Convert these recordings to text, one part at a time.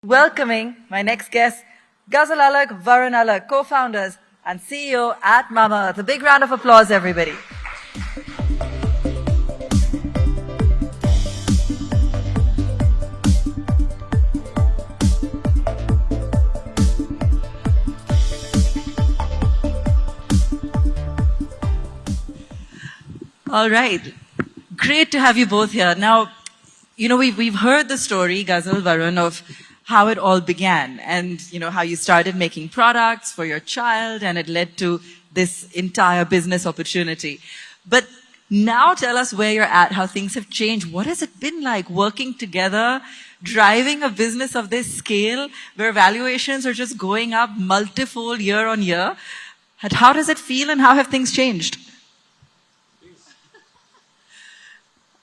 Welcoming my next guest, Ghazal, Alagh, Varun, Alagh, co-founders and CEO at Mamaearth. A big round of applause, everybody. All right. Great to have you both here. Now, we've heard the story, Ghazal, Varun, of how it all began and, how you started making products for your child and it led to this entire business opportunity. But now tell us where you're at, how things have changed. What has it been like working together, driving a business of this scale where valuations are just going up multifold year on year? How does it feel and how have things changed?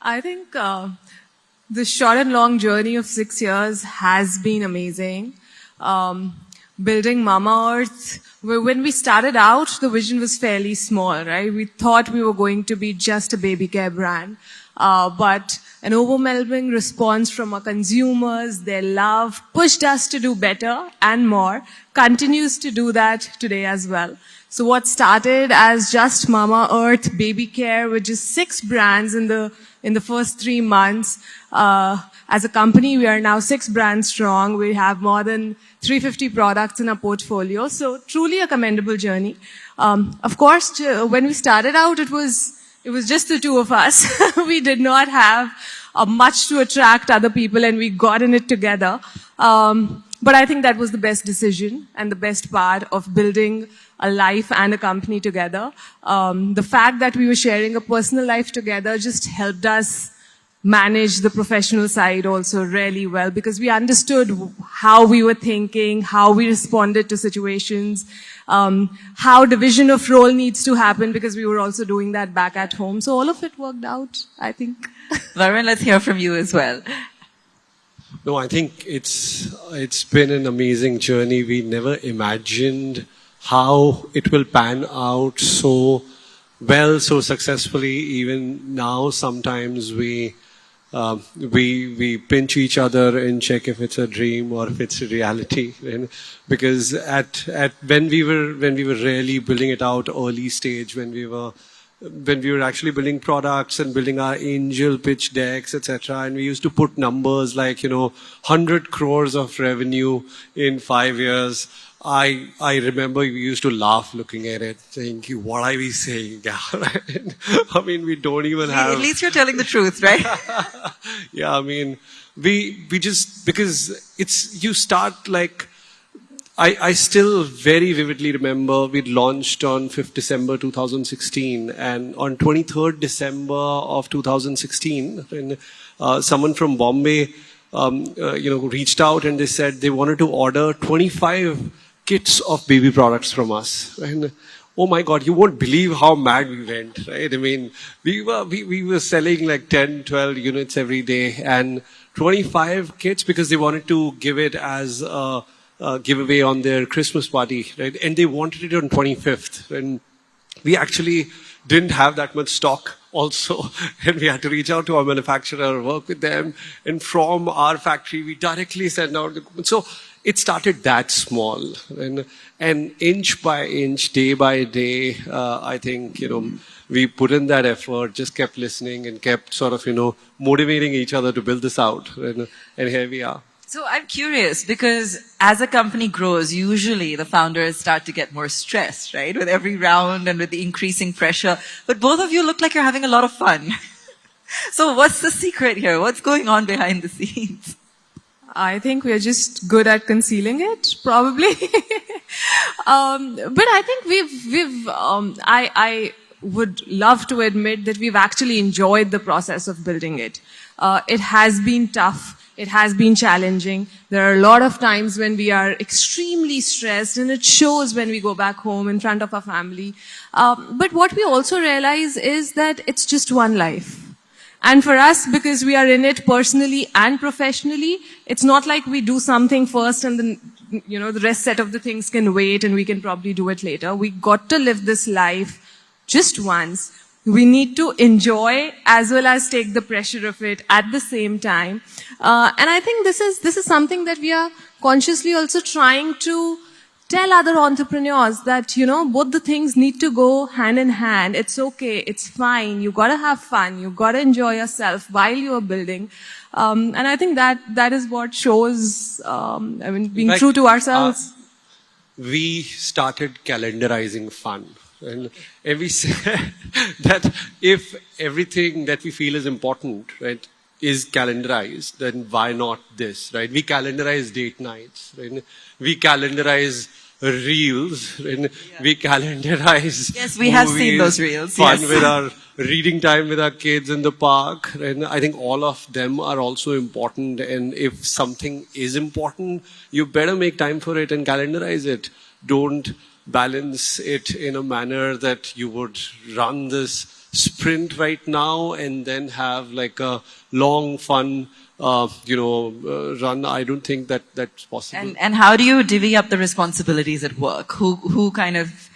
I think the short and long journey of 6 years has been amazing. Building Mamaearth, when we started out, the vision was fairly small, right? We thought we were going to be just a baby care brand. But an overwhelming response from our consumers, their love, pushed us to do better and more, continues to do that today as well. So what started as just Mamaearth baby care with just 6 brands in the first 3 months. As a company, we are now 6 brands strong. We have more than 350 products in our portfolio. So truly a commendable journey. Of course, when we started out, it was just the two of us. We did not have much to attract other people and we got in it together. But I think that was the best decision and the best part of building a life and a company together. The fact that we were sharing a personal life together just helped us manage the professional side also really well because we understood how we were thinking, how we responded to situations, how division of role needs to happen because we were also doing that back at home. So all of it worked out, I think. Varun, let's hear from you as well. No, I think it's been an amazing journey. We never imagined how it will pan out so well, so successfully. Even now, sometimes we pinch each other and check if it's a dream or if it's a reality. And because when we were really building it out early stage, when we were actually building products and building our angel pitch decks, etc., and we used to put numbers like 100 crores of revenue in 5 years. I remember we used to laugh looking at it, saying, what are we saying? I mean, we don't even have... At least you're telling the truth, right? Yeah, I mean, we just, because you start like, I still very vividly remember we launched on 5th December 2016 and on 23rd December of 2016, when someone from Bombay, reached out and they said they wanted to order 25 kits of baby products from us. And oh my God, you won't believe how mad we went, right? I mean, we were selling like 10, 12 units every day and 25 kits because they wanted to give it as a giveaway on their Christmas party, right? And they wanted it on 25th. And we actually didn't have that much stock also. And we had to reach out to our manufacturer, work with them. And from our factory, we directly sent out the... So it started that small. And inch by inch, day by day, I think, we put in that effort, just kept listening and kept sort of, motivating each other to build this out. And here we are. So I'm curious because as a company grows, usually the founders start to get more stressed, right? With every round and with the increasing pressure. But both of you look like you're having a lot of fun. So what's the secret here? What's going on behind the scenes? I think we're just good at concealing it, probably. But I think I would love to admit that we've actually enjoyed the process of building it. It has been tough. It has been challenging. There are a lot of times when we are extremely stressed and it shows when we go back home in front of our family. But what we also realize is that it's just one life. And for us, because we are in it personally and professionally, it's not like we do something first and then, the rest set of the things can wait and we can probably do it later. We got to live this life just once. We need to enjoy as well as take the pressure of it at the same time. And I think this is something that we are consciously also trying to tell other entrepreneurs that, both the things need to go hand in hand. It's okay. It's fine. You gotta have fun. You gotta enjoy yourself while you're building. And I think that is what shows, being true to ourselves. We started calendarizing fun. And we said that if everything that we feel is important, right, is calendarized, then why not this, right? We calendarize date nights, right? We calendarize reels, right? We calendarize Yes, we have seen those reels. Fun Yes. with our reading time with our kids in the park. And I think all of them are also important. And if something is important, you better make time for it and calendarize it. Don't balance it in a manner that you would run this sprint right now and then have like a long fun run. I don't think that that's possible. And how do you divvy up the responsibilities at work? Who kind of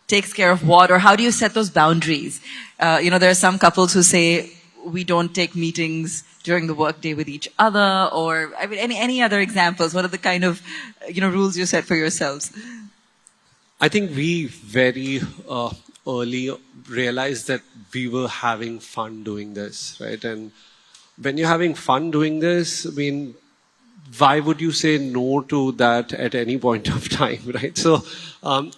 takes care of what, or how do you set those boundaries? There are some couples who say we don't take meetings during the workday with each other, or any other examples. What are the kind of rules you set for yourselves? I think we very early realized that we were having fun doing this, right? And when you're having fun doing this, why would you say no to that at any point of time, right? So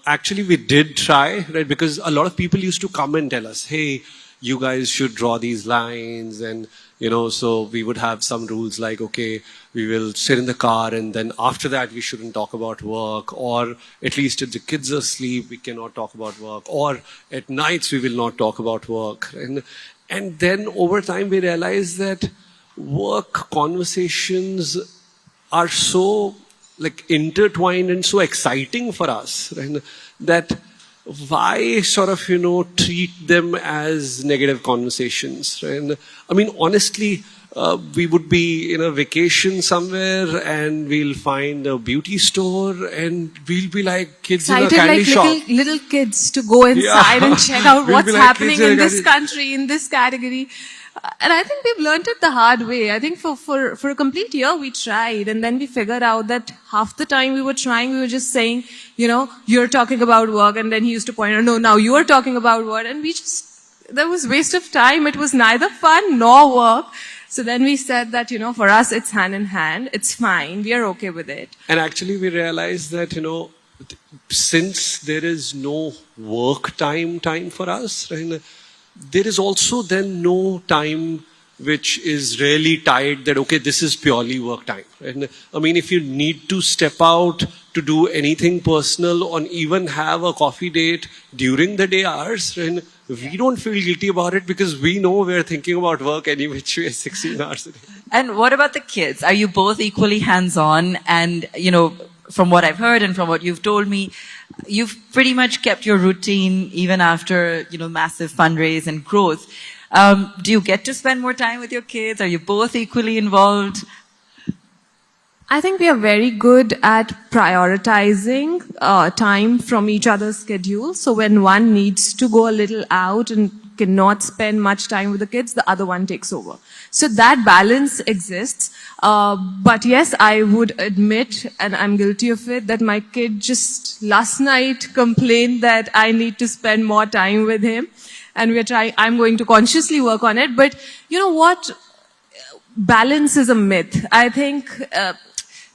actually we did try, right? Because a lot of people used to come and tell us, hey, you guys should draw these lines, and so we would have some rules like, okay, we will sit in the car and then after that we shouldn't talk about work, or at least if the kids are asleep, we cannot talk about work, or at nights we will not talk about work. And then over time we realized that work conversations are so intertwined and so exciting for us, right? That why sort of, treat them as negative conversations, right? Honestly, we would be in a vacation somewhere and we'll find a beauty store and we'll be like kids in a candy shop. Little kids to go inside and check out We'll what's be like happening kids in this country, in this category. And I think we've learned it the hard way. I think for a complete year we tried, and then we figured out that half the time we were trying, we were just saying, you're talking about work, and then he used to point out, no, now you are talking about work, and there was waste of time. It was neither fun nor work. So then we said that, for us it's hand in hand. It's fine. We are okay with it. And actually we realized that, since there is no work time for us, right? There is also then no time which is really tied that, okay, this is purely work time. And if you need to step out to do anything personal or even have a coffee date during the day hours, and we don't feel guilty about it because we know we're thinking about work any which way 16 hours a day. And what about the kids? Are you both equally hands-on? And, from what I've heard and from what you've told me, you've pretty much kept your routine even after, massive fundraise and growth. Do you get to spend more time with your kids? Are you both equally involved? I think we are very good at prioritizing time from each other's schedule. So when one needs to go a little out and cannot spend much time with the kids, the other one takes over. So that balance exists. But yes, I would admit, and I'm guilty of it, that my kid just last night complained that I need to spend more time with him. And I'm going to consciously work on it. But you know what? Balance is a myth. I think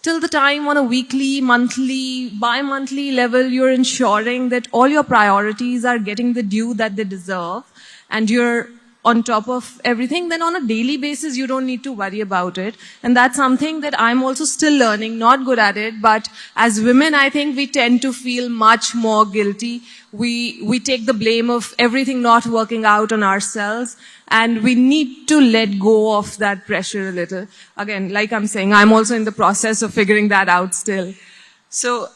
till the time on a weekly, monthly, bi-monthly level, you're ensuring that all your priorities are getting the due that they deserve, and you're on top of everything, then on a daily basis, you don't need to worry about it. And that's something that I'm also still learning, not good at it. But as women, I think we tend to feel much more guilty. We take the blame of everything not working out on ourselves. And we need to let go of that pressure a little. Again, like I'm saying, I'm also in the process of figuring that out still. So,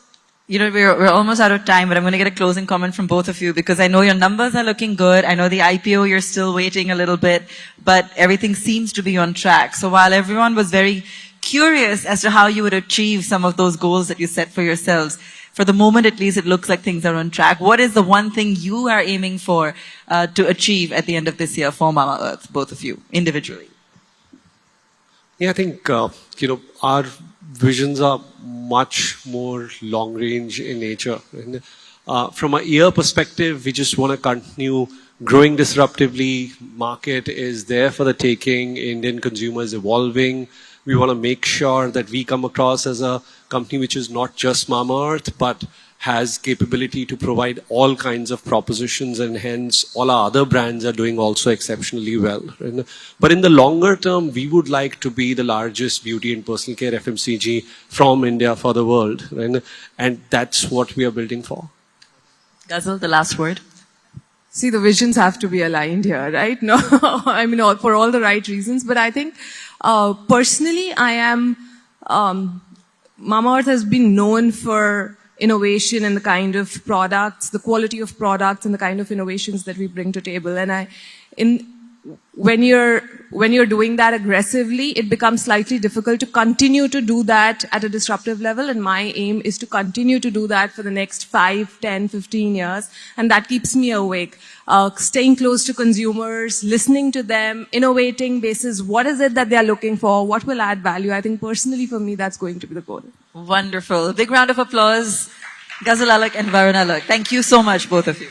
we're almost out of time, but I'm going to get a closing comment from both of you because I know your numbers are looking good. I know the IPO, you're still waiting a little bit, but everything seems to be on track. So while everyone was very curious as to how you would achieve some of those goals that you set for yourselves, For the moment, at least, it looks like things are on track. What is the one thing you are aiming for to achieve at the end of this year for Mamaearth, both of you, individually? Yeah, I think, our visions are much more long range in nature. And, from a year perspective, we just want to continue growing disruptively. Market is there for the taking. Indian consumers evolving. We want to make sure that we come across as a company which is not just Mamaearth, but has capability to provide all kinds of propositions, and hence all our other brands are doing also exceptionally well. But in the longer term, we would like to be the largest beauty and personal care FMCG from India for the world. And that's what we are building for. Ghazal, the last word. See, the visions have to be aligned here, right? No, I mean, for all the right reasons. But I think, personally, Mamaearth has been known for innovation and the kind of products, the quality of products and the kind of innovations that we bring to table. And when you're doing that aggressively, it becomes slightly difficult to continue to do that at a disruptive level. And my aim is to continue to do that for the next 5, 10, 15 years. And that keeps me awake. Staying close to consumers, listening to them, innovating basis, what is it that they're looking for? What will add value? I think personally for me, that's going to be the goal. Wonderful. A big round of applause. Ghazal Alagh and Varun Alagh. Thank you so much, both of you.